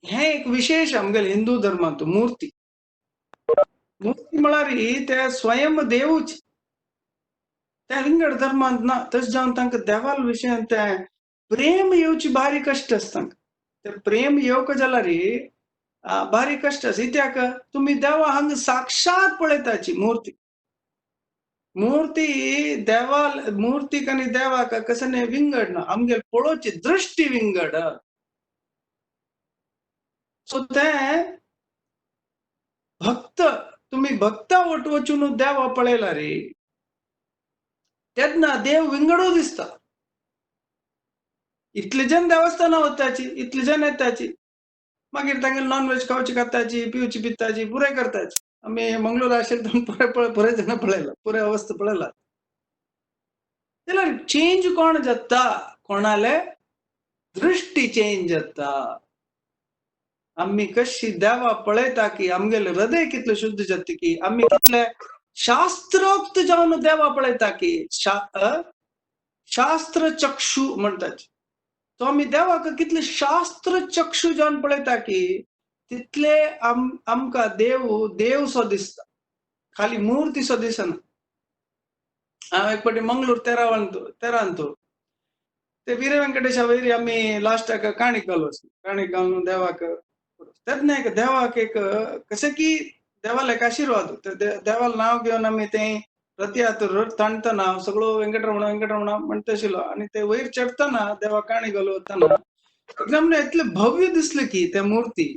हे एक विशेष आमगेल हिंदू धर्मांत मूर्ती मूर्ती म्हळ्यार ते स्वयं देवच त्या विंगड धर्मांत ना तस जावन तांकां देवाल विशयान ते प्रेम येवची भारी कश्ट आसता ते प्रेम येवक जाल्यार भारी कश्ट आसा कित्याक तुमी देवा हांगा साक्षात पळयताची मूर्ती मूर्ती देवाल मूर्तीक आनी देवाक कसं नाही विंगड ना आमगे पळोवची दृष्टी विंगड सो ते भक्त तुम्ही भक्ता वचून देवा पळयला रे तेन्ना देव विंगडू दिसता इतले जन देवस्थानां वताची इतले जन येताची मागीर तांगेले नॉन व्हेज खावची खाताची पिवची पिताची पुराय करताची आमी मंगळूर आशिल्ले पुराय जण पळयला पुराय अवस्था पळयला जाल्यार चेंज कोण जाता कोणाले दृष्टी चेंज जाता आम्ही कशी देवा पळयता की आमगेले हृदय कितले शुद्ध जाता की आम्ही कितले शास्त्रोक्त जावन देवा पळयता की शास्त्र चक्षु म्हणटात तो आम्ही देवाक कितले शास्त्र चक्षु जावन पळयता की तितले आमकां देव देव सो दिसता खाली मूर्ती सो दिसना हांव एक फावटी मंगळूर तेरांतो ते वीर व्यंकटेशा वयरी आम्ही लास्टाक काणी घालून देवाक तेन्ना एक देवाक एक कशें की देवाला एक आशीर्वाद देवाला नांव घेवन आमी तें रथयात्रेर ताणतना सगळो वेंकटरमण म्हणटा आशिल्लो आनी ते वयर चडटना देवा काणी घालून वतना एकदम इतले भव्य दिसले की त्या मूर्ती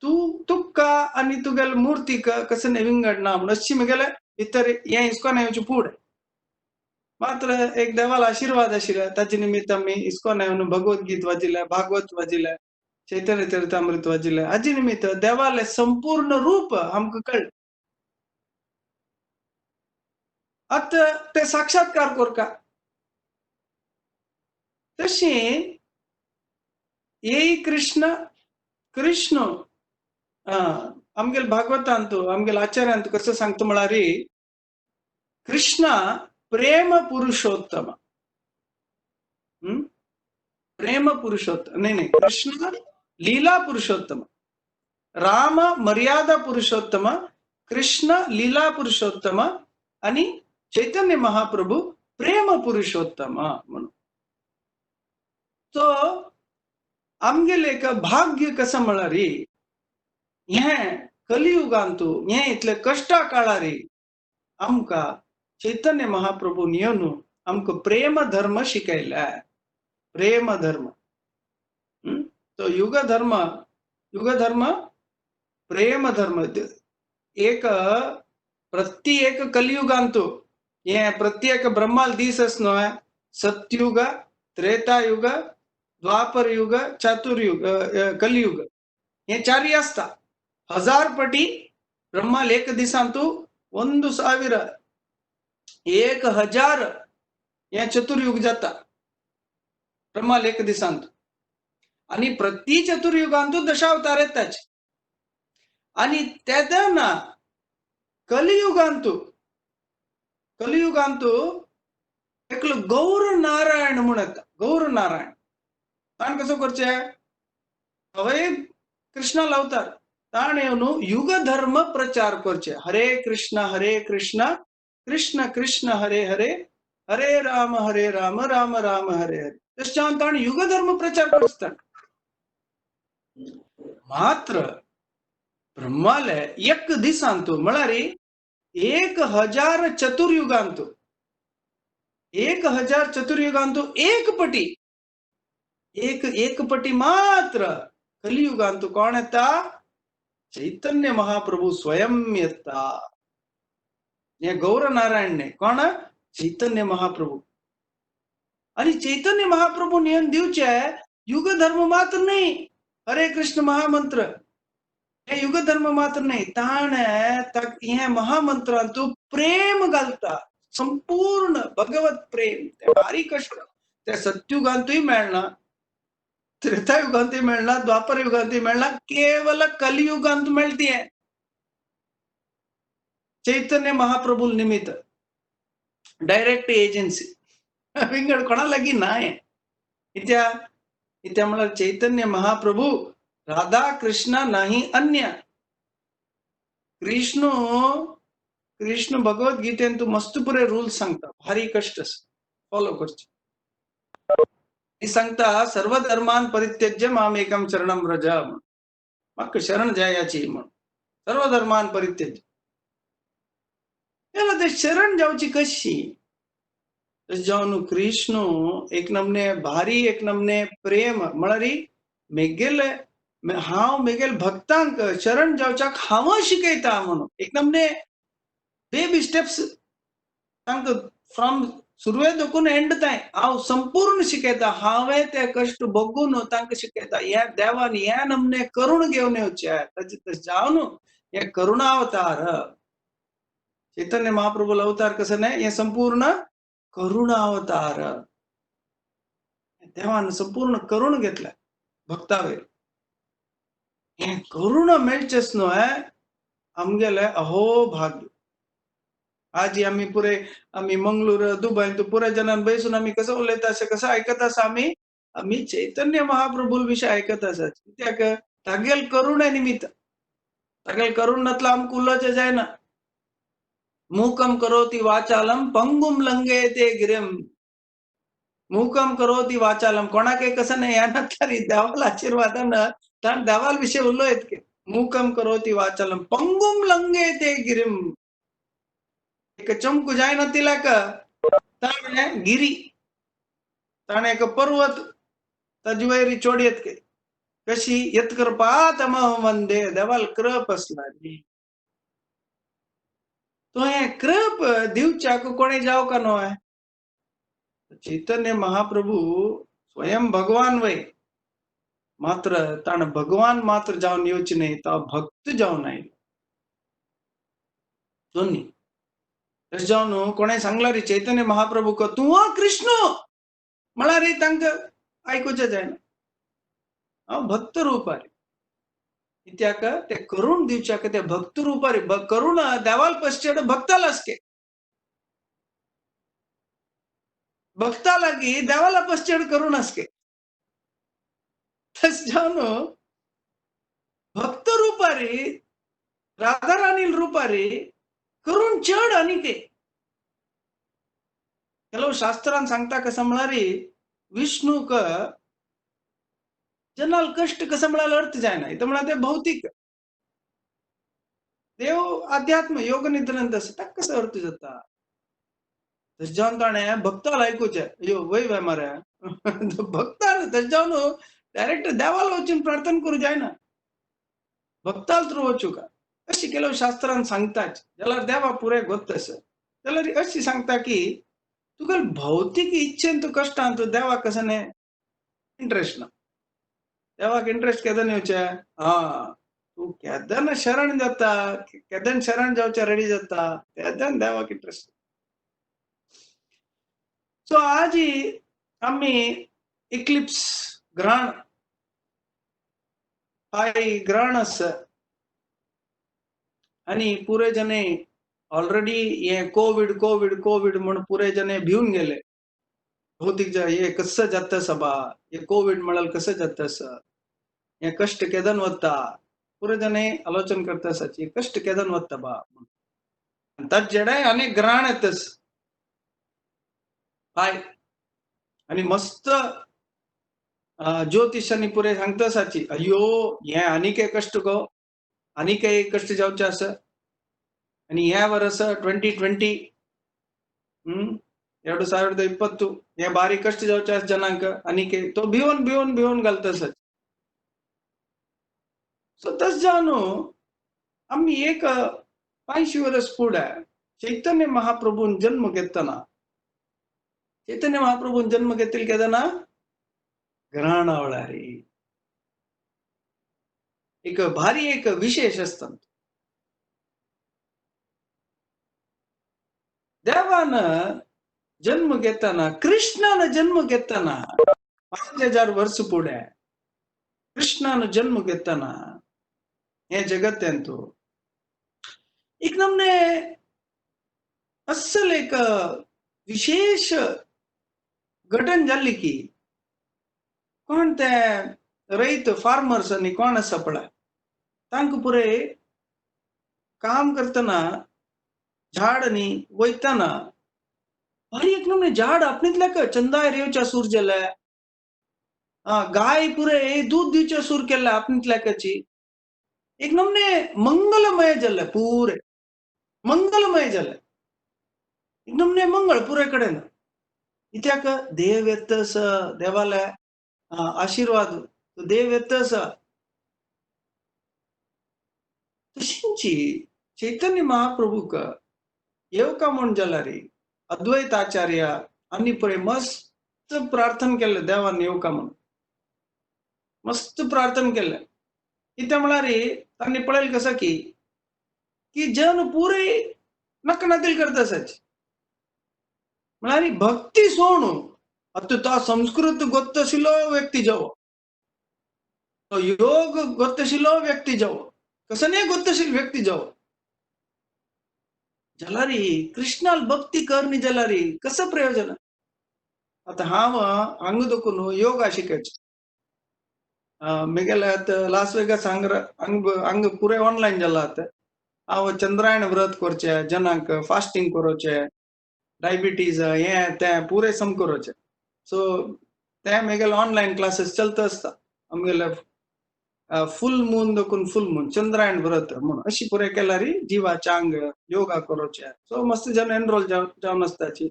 तुका आनी तुगेले मूर्तीक कसं विंगड ना म्हणून अशी म्हगेले भितर हें इस्कॉन येवचे फुडें मात्र एक देवाला आशीर्वाद आशिल्ले ताचे निमित्त आमी इस्कॉन येवन भगवतगीत वाजिल्ले भागवत वाजिल्ले चैतन्य चरितामृत वाजिल्ले हाजे निमित्त देवाले संपूर्ण रूप आमकां कळ्ळें आतां ते साक्षात्कार कोरता तशें येई कृष्ण कृष्ण आमगेल भागवतांत आमगेल आचार्यांत कसं सांगता म्हळ्यार कृष्ण प्रेम पुरुषोत्तम प्रेम पुरुषोत्तम नाही कृष्ण लीला पुरुषोत्तम राम मर्यादा पुरुषोत्तम कृष्ण लीला पुरुषोत्तम आणि चैतन्य महाप्रभू प्रेम पुरुषोत्तम म्हणून तो आमगेले एक भाग्य कसं म्हळ्यार हें कलियुगांतू हें इतले कश्टा काळार आमकां चैतन्य महाप्रभून येवन आमकां प्रेम धर्म शिकयला प्रेम धर्म तो युग धर्म प्रेम धर्म एक प्रत्येक कलियुगांतू हे प्रत्येक ब्रह्माल दीस न्हय सत्युग त्रेतायुग द्वापर युग चतुर्युग कलियुग हे चारी आसता 1000 पटी ब्रह्माल एक दिसांतू 1,000 1000 हे चतुर्युग जाता ब्रह्माल एक दिसांत आणि प्रति चतुर्युगांतू दशावतार येताचे आणि तेदना कलियुगांतू एकलो गौर नारायण म्हूण येता गौर नारायण ताण कसो करचे हवे कृष्णाला अवतार ताण येवन युग धर्म प्रचार करचे हरे कृष्ण कृष्ण कृष्ण हरे हरे हरे राम राम राम हरे हरे तशें जावन ताण युग धर्म प्रचार करता मात्र ब्रह्माले एक दिसांतू म्हळ्यार 1000 चतुर्युगांतू 1000 चतुर्युगांतू एक पटी मात्र कलियुगांतू कोण येता चैतन्य महाप्रभू स्वयं येता हे गौर नारायण कोण चैतन्य महाप्रभू आणि चैतन्य महाप्रभू येवन दिवचे युग धर्म मात्र नाही हरे कृष्ण महामंत्र हे युग धर्म मात्र नाही ताण हे महामंत्रांतू प्रेम घालता संपूर्ण भगवत प्रेम भारी कष्ट त्या सत्युगांतूय मेळना त्रेतायुगांतूय मेळना द्वापर युगांतूय मेळना केवल कलियुगांत मेळटी चैतन्य महाप्रभू निमित्त डायरेक्ट एजन्सी विंगड कोणा लागी ना इत्या म्हळ्यार चैतन्य महाप्रभू राधा कृष्ण नाही अन्य. कृष्ण कृष्ण भगवत गीतेन तू मस्त पुरे रूल्स सांगता, भारी कष्ट फॉलो करचे. ती सांगता सर्व धर्मान परित्यज्य माम एकम शरणम व्रज. मग शरण जायाची म्हणून सर्व धर्मान परित्यज्य. त्याला ते शरण जाऊची कशी. जाऊन कृष्ण एक नमने भारी एक नमने प्रेम म्हणारी मेगेल हाव मेगेल भक्तांक शरण जावच्याक हांव शिकयता म्हणून एक नमने बेबी स्टेप्स तांक फ्रॉम सुरवेत देखून एंड ताय हांव संपूर्ण शिकयता. हांवें ते कश्ट बघून तांकां शिकयता. हे देवान हे नमने करून घेवन येवचे जावन हे करुणावतार. चैतन्य महाप्रभू अवतार कसं नाही, हे संपूर्ण करुणावतार. देवान संपूर्ण करून घेतला भक्तावेर. हे करुण मेळचेच न्हय आमगेले अहो भाग्य. आज आम्ही पुरे आम्ही मंगळूर दुबय पुऱ्या जणांना बैसून आम्ही कसं उलयता असे कसं ऐकत आसा आम्ही चैतन्य महाप्रभू विषय ऐकत आसात. कित्याक तागेल करुणे निमित्त तागेल करुणातला आमक उलोवचें जायना. मूकम करोति वाचालम पंगुम लंघयते गिरिम. मूकम करोति वाचालम कोणाके कसं नाही याना तरी देवाला आशीर्वादानं ताण देवाल विषय उलोयत के. मूकम करोति वाचालम पंगुम लंघयते गिरिम. एक चमकू जायना तिलाक ताणे गिरी ताणे एक पर्वत तजवैरी चोडयत के. कशी यत कृपा तमह वंदे. देवाल कृप असणारी. तो हे कृप दिवच्याक कोणी जाव का न्हय. चैतन्य महाप्रभू स्वयं भगवान वय मात्र ताण भगवान मात्र जाऊन येऊच नाही तर भक्त जाऊन आयलो. दोन्ही तस जाऊन कोणे सांगला रे चैतन्य महाप्रभू का तू कृष्ण मला रे तांक ऐकूच जायना. हांव भक्त रूपारी. कित्याक ते करून दिवच्याक ते भक्त रूपारी करून देवाल पश्चात भक्तालाच के. भक्ता लागी देवाला पश्चात करून असके. तस जाऊन भक्त रूपारी राधाराणी रूपारी करून चढ अनिके. ಕೆಲವು ಶಾಸ್ತ್ರಾನ್ सांगता कसं म्हणारी विष्णूक जनाल कष्ट कसं म्हणाल अर्थ जायना. इथं म्हणा ते भौतिक देव अध्यात्म योग निद्रंत ताक कसं अर्थ जाता. तस जाऊन ताणे भक्ताला ऐकूचे अयो वय वय माऱ्या भक्ता तस जाऊन डायरेक्ट देवाला वचून प्रार्थना करू जायना. भक्ताल थ्रू वचू का अशी ಕೆಲವು ಶಾಸ್ತ್ರಾನ್ सांगताच ज्याला देवा पुरे ಗೊತ್ತस त्याला अशी सांगता की तुका भौतिक इच्छेन तू कष्ट आणतो देवा कसं नाही इंटरेस्ट ना. देवाक इंटरेस्ट केदन येवचे हा तू केदन शरण जाता केदन शरण जावचे रेडी जाता केदन देवाक इंटरेस्ट. सो आज आम्ही इक्लिप्स ग्रहण हाय ग्रहण आस आणि पुरे जणे ऑलरेडी हे कोविड कोविड कोविड म्हणून पुरे जणे भिवून गेले. भौतिक हे कसं जातस बा हे कोविड म्हणाल कसं जातस हे कष्ट केदन वत्ता. पुरे जणे आलोचन करतास कष्ट केदन वत्ता बा. ताच जेडे अनेक ग्रहण येतस हाय आणि मस्त ज्योतिषांनी पुरे सांगतासाची अयो हे आनीक कष्ट गो आनीक कष्ट जावचे आस आणि ह्या वर्ष 2020 2020 हे भारी कष्ट जावचे आस जनांक आनीक तो भिवून भिवून भिवून घालतासच. सो तस जाऊन आम्ही एक 500 वर्ष पुढे चैतन्य महाप्रभून जन्म घेताना चैतन्य महाप्रभून जन्म घेतील केदाना ग्रहणावळारी एक भारी एक विशेष असतात. देवानं जन्म घेताना कृष्णानं जन्म घेताना 5000 वर्ष पुढे कृष्णानं जन्म घेताना हे जगत तो एक नमने अस्सल एक विशेष घटन झाली की कोण ते रईत फार्मर्स आणि कोण आसा पळय तांकां पुरे काम करतना झाड न्ही वयतना भारी एक नमूने झाड आपणीतल्या चंदाय रेवच्या सूर जाल्या गाय पुरे दूध दिवचे सूर केल्या आपणीतल्याची एक नमूने मंगलमय जाल्ले पुरे मंगलमय जाल्ले एक नमूने मंगळ पुरे कडेन इत्याक देव येतस देवाले आशीर्वाद देव येतस तशींची चैतन्य महाप्रभूक येवका म्हूण जाल्यार अद्वैत आचार्य आनी पळय मस्त प्रार्थना केलें देवान येवका म्हूण मस्त प्रार्थना केलें कित्याक म्हळ्यार तांणी पळयलें कसं की जन पुरे नकनकल करतासच म्हळ्यार भक्ती सोडून आता तो संस्कृत गोत्तशिलो व्यक्ती जावो तो योग गोत्तशिलो व्यक्ती जावो कसने गोत्तशील व्यक्ती जावो जाल्यार कृष्णाल भक्ती करनी जाल्यार कसं प्रयोजन आता हांव हांगा देखून योगा शिकयचो म्हगेले आतां लास वेगस हांग पुरे ऑनलायन जाला आतां हांव चंद्रायण व्रत करचें जनांक फास्टिंग करोचें डायबिटीज हें तें पुरे सम करोचें सो ते म्हगेले ऑनलायन क्लासेस चलता आसता आमगेले फुल मून देखून फुल मून चंद्रायण व्रत म्हणून अशी पुरे केल्यार जिवाचांग योगा करोचें सो मस्त जन एनरोल जावन आसताची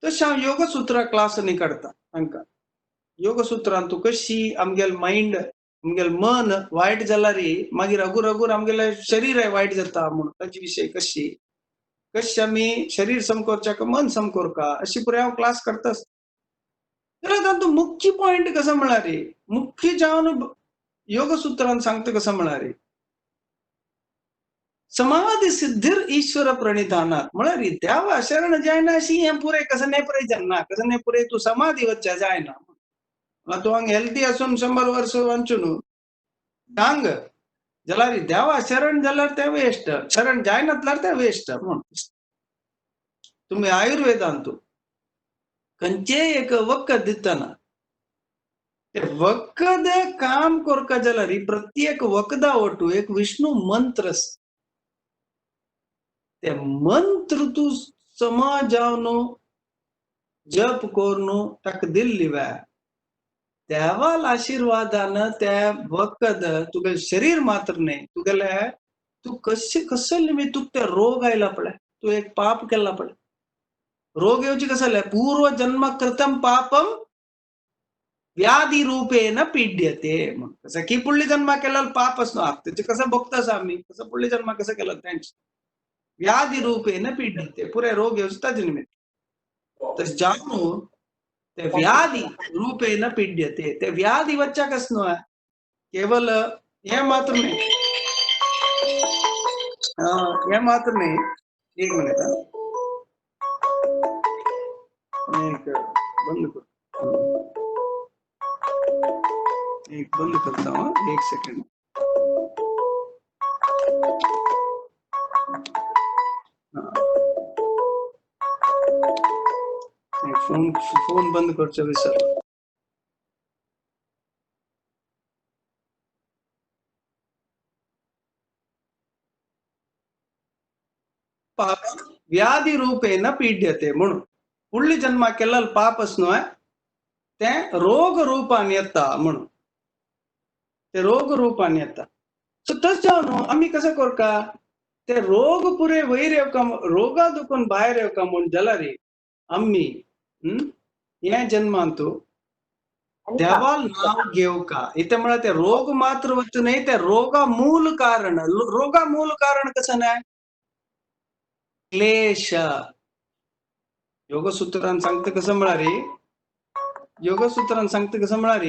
तशें हांव योगसूत्रा क्लास न्ही काडटा तांकां योगसूत्रान तूं कशी आमगेल मायंड आमगेल मन वायट जाल्यार मागीर रगूर रगूर आमगेलें शरीर वायट जाता म्हणून ताचे विशयी कशी आमी शरीर सम करचें का मन सम करता अशी पुरे हांव क्लास करता जाल्यार तातूंत मुख्य पॉयंट कसो म्हळ्यार मुख्य जावन योगसूत्रान सांगता कसं म्हळ्यार समाधी सिद्धीर ईश्वर प्रणिधानात म्हळ्यार देवा शरण जायना अशी हें पुरे कसं नाही प्रयोजन कसं नाही पुरे तूं समाधी वच्चा जायना तूं हांगा हेल्दी आसून 100 वर्स वांचून सांग जाल्यार देवा शरण जाल्यार तें वेस्ट शरण जायनातल्यार तें वेस्ट म्हूण तुम्ही आयुर्वेदांत खंयचे एक वखद दितना ते वखद काम करता जाल्यार प्रत्येक वखदा वटू एक विष्णू मंत्र ते मंत्र तू समाजावन जप करून ताका दिल्ली देवाल आशीर्वादान ते वखद तुगे शरीर मात्र नाही तुगेले तू कसं निमित्त तुक ते रोग आयला पळय तू एक पाप केला पळय रोग येवचे कसं पूर्व जन्म कृतम पापम व्याधी रूपेण पीड्यते कसं की पुढली जन्मा केला पाप असतो त्याचे कसं बघतास आम्ही कसं पुढली जन्मा कसं केलं त्यांची व्याधी रूपेण पीड्यते पुरे रोग येवचे ताजे निमित्त तर जाणू ते व्याधी रूपेण पीड्यते ते व्याधी वच्चा कसं आहे केवल हे मात्र नाही हे मात्र नाही एक मिनिट एक बंद कर एक बंद करता हूँ 1 सेकंड फोन बंद करचो विसरलो पाप व्याधी रूपेण पीड्यते म्हणून पुढली जन्मा केलेलं पाप असणं ते रोग रूपान येता म्हणून ते रोग रूपान येता सो तस जावन आम्ही कसं करता ते रोग पुरे वयर येवका रोगा दुखून भायर येवका म्हूण जाल्यार आम्ही हे जन्मांत देवाल नाव घेवका इथे म्हळ्यार ते रोग मात्र वचू नाही ते रोगा मूल कारण कसं नाही क्लेश योगसूत्रान सांगता कसं म्हळ्यार योगसूत्रान सांगता कसं म्हळ्यार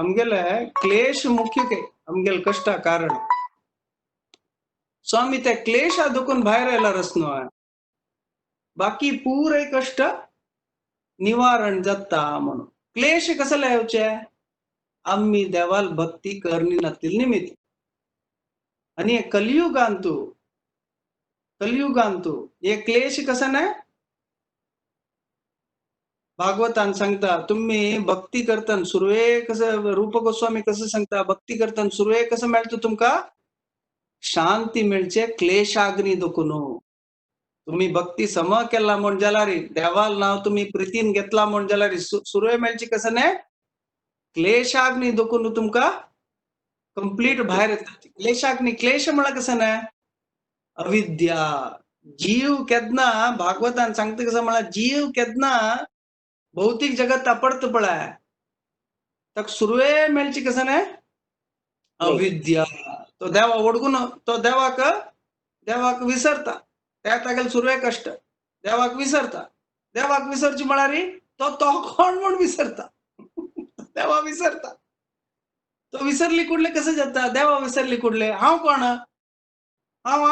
आमगेले क्लेश मुख्य काय आमगेल कष्टा कारण सो आम्ही त्या क्लेशा दुखून भायर आयल्यार न्हय बाकी पुरे कष्ट निवारण जाता म्हणून क्लेश कसले येवचे आम्ही देवाल भक्ती करनी नातील निमित्त आणि कलियुगांतू हे क्लेश कसं नाही भागवतान सांगता तुम्ही भक्ती करताना सुरवे कसं रूप गोस्वामी कसं सांगता भक्ती करताना सुरवे कसं मिळतं तुमका शांती मिळचे क्लेशाग्नी दुखून तुम्ही भक्ती सम केला म्हण जाल्यार देवाल नाव तुम्ही प्रितीन घेतला म्हण जाल्यार सुरवे मेळची कसं नाही क्लेशाग्नी दुखून तुमका कंप्लीट बाहेर येतात क्लेशाग्नी क्लेश म्हळ्यार कसं नाही अविद्या जीव केदना भागवतान सांगता कसं म्हळ्यार जीव केदना भौतिक जगत आपडत पळय ताका सुरवे मेळची कसं नाही अविद्या तो देवा ओडगून तो देवाक विसरता त्या तागेल सुरवे कष्ट देवाक विसरची म्हळ्यार तो तो कोण म्हण विसरता देवा विसरता तो विसरली कुडले कसं जाता देवा विसरली कुडले हांव कोण हांव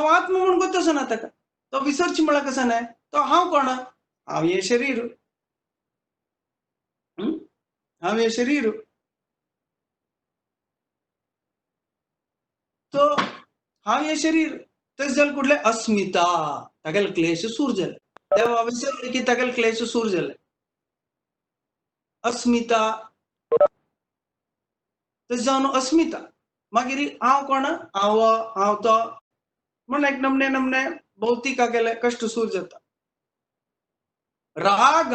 आत्मा म्हणून गोतसो ना ताका तो विसरची म्हळ्यार कसं नाही तो हांव कोण हांव हे शरीर हांव हे शरीर तो हांव हे शरीर तस जाल्यार कुडले अस्मिता तागेले क्लेश सूर जाले देवा विसरले की तागेले क्लेश सूर जाले अस्मिता तस जावन अस्मिता मागीर हांव कोण हांव तो म्हण एक नमने नमने भौतिकागेले कष्ट सूर जाता राग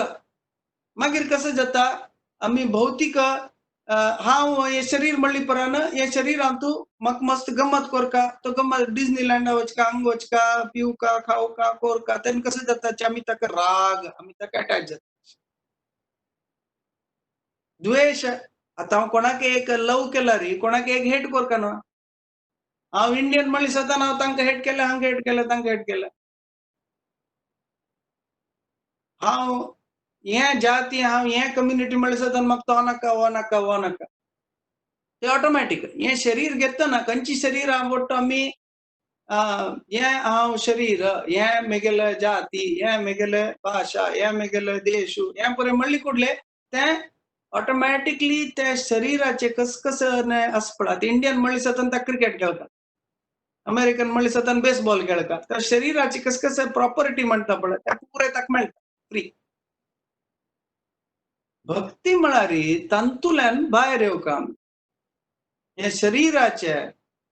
मागीर कसं जाता आम्ही भौतिक हांव हे शरीर म्हणली परान हे शरीर हांव तूं म्हाका मस्त गम्मत कोरका तो गम्मत डिझनीलँडा वचका हांग वचका पिवका खावका कोरका तेन्ना कसं जाता आमी ताका राग आमी ताका अटॅच जाता द्वेष आता हांव कोणाक एक लव केला री कोणाक एक हेट कोरका न्हू हांव इंडियन म्हणली सदां हांव तांकां हेट केलें हांगा हेट केलें तांकां हेट केलें हांव हे जाती हांव हे कम्युनिटी म्हणली सदां म्हाका तो नाका हो नाका हो नाका ते ऑटोमॅटिक हे शरीर घेतना खंयची शरीर हांव ओडटा आमी हे हांव शरीर हे म्हगेले जाती हे म्हगेले भाशा हे म्हगेले देश हे पळय म्हणली कुडले ते ऑटोमॅटिकली त्या शरीराचे कसकसन आसपडात इंडियन म्हणली सतन त्या क्रिकेट खेळतात अमेरिकन म्हणली सतन बेसबॉल खेळतात त्या शरीराची कसकस प्रॉपर्टी म्हणता पळय त्या पुरे ताका मेळटा फ्री भक्ती म्हळ्यार तांतुल्यान भायर येवका हे शरीराचे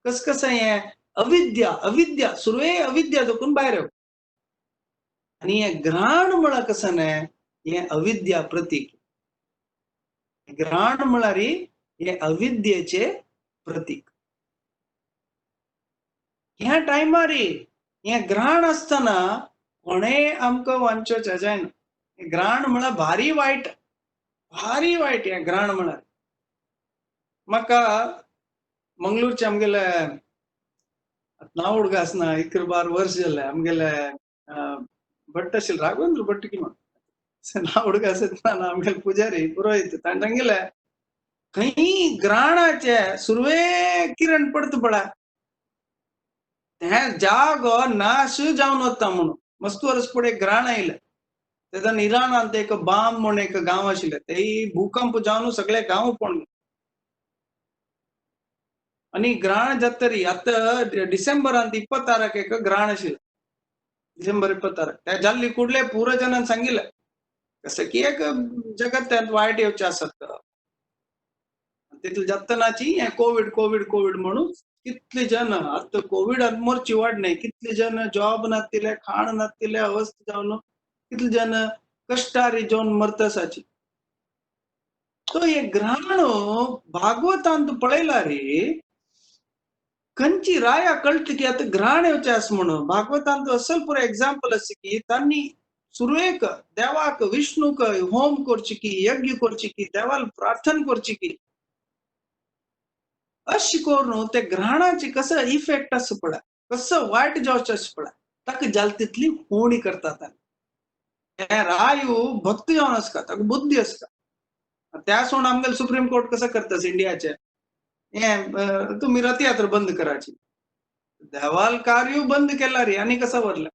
कसकस हे अविद्या सुरवे अविद्या देखून भायर येवका आणि हे घ्राण म्हळ्यार कसं न्हय हे अविद्या प्रतीक घ्राण म्हळ्यार हे अविद्येचे प्रतीक ह्या टायमार हे घ्राण आसतना कोणेय आमकां वांचोवचें जायना घ्राण म्हळ्यार भारी वायट हे घ्राण म्हळ्यार म्हाका मंगळूरचे आमगेले नांव उडगा आसना 11-12 वर्स जाले आमगेले भट्ट आशिल्ले राघवेंद्र भट्ट किंवा नांव उडगा आसतना आमगेले पुजारी पुरोहित तांच्यागेले खंय घ्राणाचे सुरवे किरण पडता पळय ते जागो नाश जावन वता म्हणून मस्त वर्स फुडें घ्राण आयलें तेन्ना इराणांत एक बाम म्हूण एक गांव आशिल्लें ते भूकंप जावन सगळे गांव पडले आणि घ्राण जातरी आतां डिसेंबरांत 26 एक घ्राण आशिल्लें डिसेंबर 26 ते जाल्ली कुडले पुरजनान सांगिल्लें कसं की एक जगत वायट येवचें आसत तितले जत्तनाची हे कोविड म्हणून कितले जन आता कोविडान मरची वाडणे कितले जन जॉब नासतिले खाण नासतिले अवस्था जावन कितले जन कष्टारी जावन मरतसाची तो हे घ्राण भागवतांत पळयला रे खंयची राया कळटा की आता घ्राण येवचें आसा म्हणून भागवतांत असल पुरो एग्जाम्पल आसा की तांणी सुरवेक देवाक विष्णूक होम करची की यज्ञ करची की देवाला प्रार्थना करची की अशी करून ते ग्रहणाची कसं इफेक्ट असं पडा कसं वाईट जावचें असं पडा ताका जाल तितली होणी करतात हे रायू भक्त जावन आसता ताका बुद्धी आसता त्या सोड आमगेले सुप्रीम कोर्ट कसं करता इंडियाचे हे तुम्ही रथयात्रा बंद कराची देवाल कार्य बंद केला रे आणि कसा वरला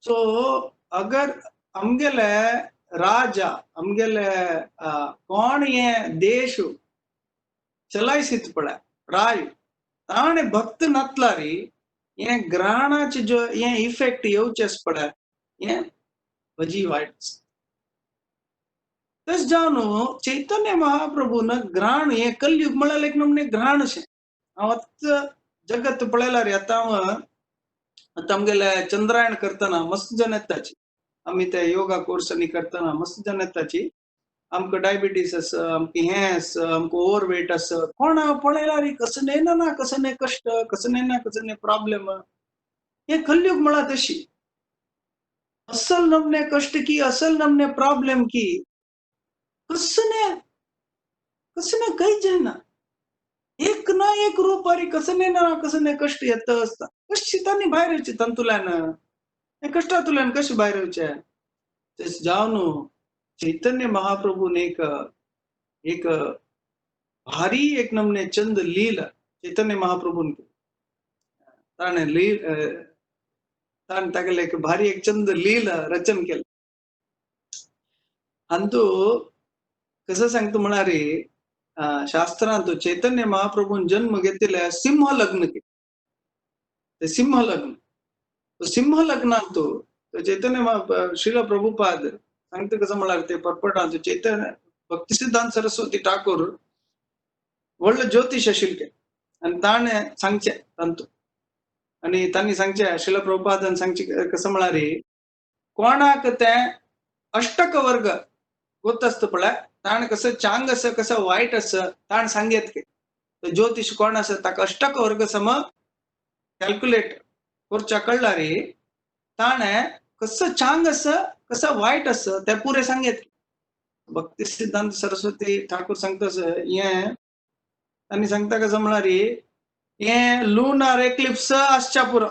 सो अगर आमगेले राजा आमगेले कोण हे देश चलायसीत पड़ा राय ताणे भक्त नातला री ये ग्रहणाचे जो ये इफेक्ट येवचेच पड़ा ये भजी वाईट तस जानो चैतन्य महाप्रभून ग्रहण हे कलयुग म्हळ्यार एक नमने ग्रहण शे जगत पळयला रे आता आमगेले चंद्रायण करतना मस्त जण येताची आम्ही त्या योगा कोर्स करतना मस्त जण येताची आमकां डायबिटीस आसा आमकां हें आसा आमकां ओव्हरवेट आसा कोण पळयला रे कसं नेना कसं नाही कष्ट कसं नेना कसं नाही प्रॉब्लेम हे कलयुग म्हळ्यार तशी असल नमने कष्ट की असल नमने प्रॉब्लेम की कसं काही जायना एक ना एक रूप अरे कसं नाही कष्ट येत असता कशी त्यांनी भायर येवचे तंतुल्यान हे कष्टातुल्यान कशी भायर येवचे तेच जावन चैतन्य महाप्रभून एक एक भारी एक नमने चंद लील चैतन्य महाप्रभून ताणे लील ताण तागेले एक भारी एक चंद लील रचन केलं आणि तो कसं सांगतो म्हणारे शास्त्रांत चैतन्य महाप्रभून जन्म घेतलेल्या सिंह लग्न के ते सिंह लग्नात तो चैतन्य श्रील प्रभुपाद सांगते कसं म्हणाल ते पर्पटांत चैतन्य भक्तिसिद्धांत सरस्वती ठाकूर ಒಳ್ಳೆ ಜ್ಯೋತಿಷ ಶಿಲ್ಕೆ आणि ताणे सांगचे तांतू आणि तांणी सांगचे शिला प्रभुपादन सांगचे कसं म्हणारी कोणाक ते अष्टक वर्ग गोत असतं पळय ताण कसं चांग असं कसं वाईट असं ताण सांगेत के ज्योतिष कोण असं ताका अष्टक वर्ग सम कॅल्क्युलेट करच्या कळला रे ताणे कसं चांग असं कसं वाईट असं ते पुरे सांगेत भक्ती सिद्धांत सरस्वती ठाकूर सांगतस हे तांणी सांगता कसं म्हणारी हे लुनार एक्लिप्स आसच्या पुरो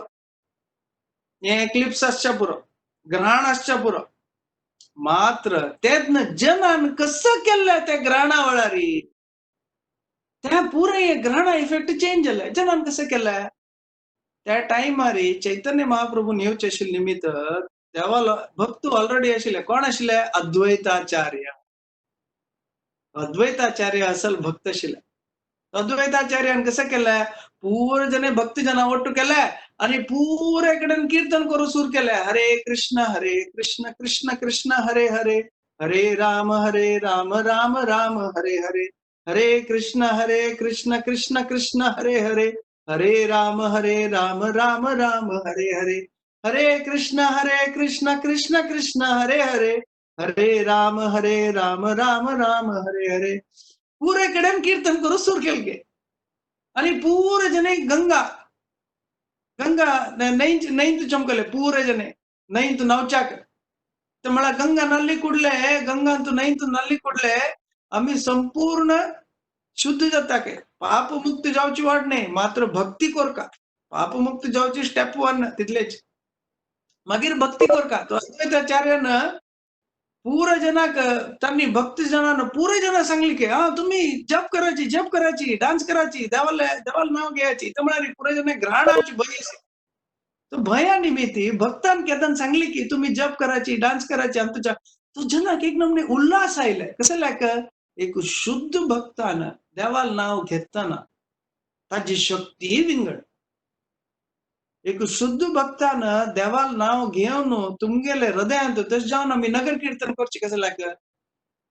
हे एक्लिप्स आसच्या पुरो ग्रहण आसच्या पुरो मात्र तेदन जनान कसं केलं त्या ग्रहणा वळारी त्या पुरे हे ग्रहण इफेक्ट चेंज झालं जनान कसं केलं त्या टाइमार चैतन्य महाप्रभून येवचे आशिल्ले निमित्त देवाला भक्त ऑलरेडी आशिल्ले कोण आशिल्ले अद्वैताचार्य असल भक्त आशिल्ले अद्वैताचार्यान कसं केलं पूर्ण जने भक्त जना ಒಟ್ಟು केलं आणि पूरे कडेन कीर्तन करू सुरू केलं हरे कृष्ण कृष्ण कृष्ण हरे हरे हरे राम राम राम हरे हरे हरे कृष्ण कृष्ण कृष्ण हरे हरे हरे राम राम राम हरे हरे हरे कृष्ण कृष्ण कृष्ण हरे हरे हरे राम राम राम हरे हरे पूरे कडेन कीर्तन करू सुरू केले आणि पूरे जने गंगा गंगा नैंत चमकले पूरे जने नैंत नवचाक तर मला गंगा नल्ली कुडले गंगांतू नैंत नल्ली कुडले आम्ही संपूर्ण शुद्ध जाता के पाप मुक्त जावची वाट नाही मात्र भक्ती कोरका पाप मुक्त जावची स्टेप 1 तिथलेच मागीर भक्ती कोरका तो अद्वैताचार्यानं पूरे जनाक त्यांनी भक्ती जनानं पूरे जन सांगली की तुम्ही जप करायची डान्स करायची देवाला नाव घ्यायची तर म्हणाली पुरे जन ग्रहणाची भय तो भया निमित्ती भक्तान केतन सांगली की तुम्ही जप करायची डान्स करायची आणि तो जनाक एक नमने उल्हास आयलाय कसं लायक एक शुद्ध भक्तानं देवाला नाव घेताना ताची शक्ती विंगड एक शुद्ध भक्तानं देवाला नाव घेऊन तुमगेले हृदयांत तस जाऊन आम्ही नगर कीर्तन करची कसं लायक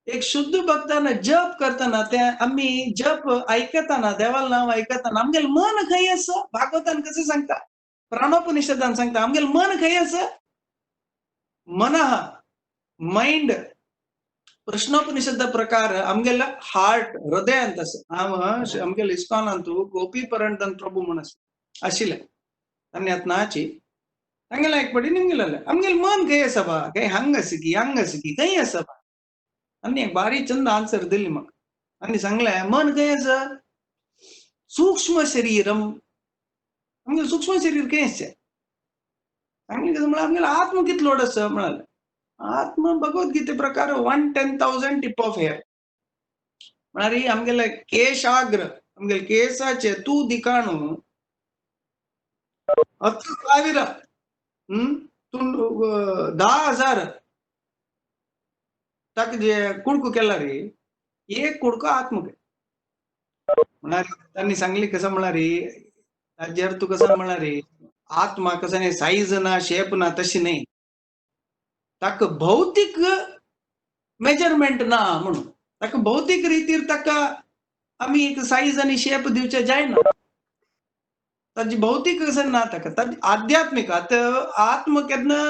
एक शुद्ध भक्तानं जप करताना त्या आम्ही जप ऐकताना देवाला नाव ऐकताना आमगेल मन खंय असं भागवतान कसं सांगता प्राणोपनिषदान सांगता आमगेल मन खंय असं मनः माइंड प्रश्नोपनिषद प्रकार आमगेला हार्ट हृदयांत असं आमगेल इस्कॉनांतू गोपी पर्यंत प्रभू म्हणस आशिल्ले अन्यत्नाची ಹಂಗೆಲ್ಲ ಯಾಕೆ ನಿಮ್ಗಿಲ್ಲಲ್ಲ ಹಂಗೆಲ್ಲ ಮನ್ ಕೈ ಸಭ ಕೈ ಹಂಗಸಿಕಿ ಕೈ ಸಭ अन्य बारी चंद आन्सर दिली मग आणि सांगलाय मन काय असं सूक्ष्म शरीरम आमगे सूक्ष्म शरीर काय असं सांगले कसं मला आमगेला आत्म किती लोड असं म्हणाल आत्म भगवद्गीते प्रकार 110,000 टिप ऑफ हेअर म्हणारी आमगेला केशाग्र आमगेला केसाचे तू दिकाणू 10,000 10,000 तक जे कुडकू केला रे एक कुडको आत्मक म्हणारी त्यांनी सांगली कसं म्हणारी तू कसं म्हणारी आत्मा कसं नाही साईज ना शेप ना तशी नाही ताका भौतिक मेजरमेंट ना म्हणून ताका भौतिक रितीर ताका आम्ही एक साईज आणि शेप दिवचे जायना ताजी भौतिक असं ना ताका ताजी आध्यात्मिक आता आत्म केदना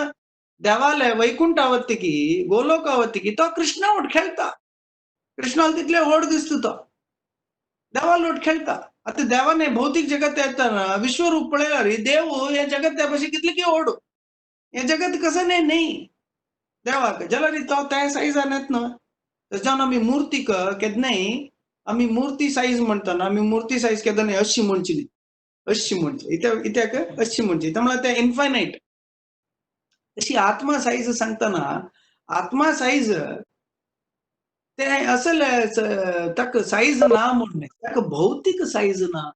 देवाले वैकुंठावत्तिकी गोलोकावत्तिकी तो कृष्णावट खेळता कृष्णाला तितले व्हड दिसता तो देवालोट खेळता आता देवाने भौतिक जगत येताना विश्वरूप पळयल्यार देव हे जगत त्या भाशी कितले की व्हड हे जगत कसं नाही देवाक जाल्यार तो त्या सायजान येतना थंयच्यान आमी मुर्तीक केदनाय आमी मुर्ती सायज म्हणटना आमी मुर्ती सायज केदनाय अशी म्हणची अशी म्हणची इत्याक अशी म्हणची त्यामुळे ते इन्फायनाईट तशी आत्मा साईज सांगताना आत्मा साईज ते असल ताका साईज ना म्हणणे ताका भौतिक साईज ना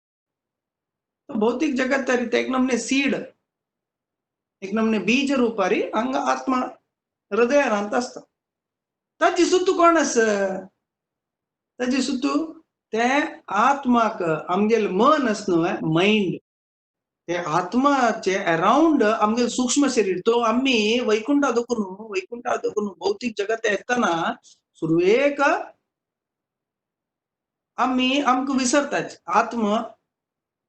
भौतिक जगत तरी ते एक नमने सीड एक नमने बीज रूपारी हंग आत्मा हृदयान ಅಂತ असता ताची सुतू कोण आस ताची सुतू ते आत्माक आमगेल मन आस न्हय माइंड ते आत्माचे अराउंड आमगेल सूक्ष्म शरीर तो आम्ही वैकुंठा भौतिक जगत येताना सुरवेक आम्ही आमक विसरताच आत्म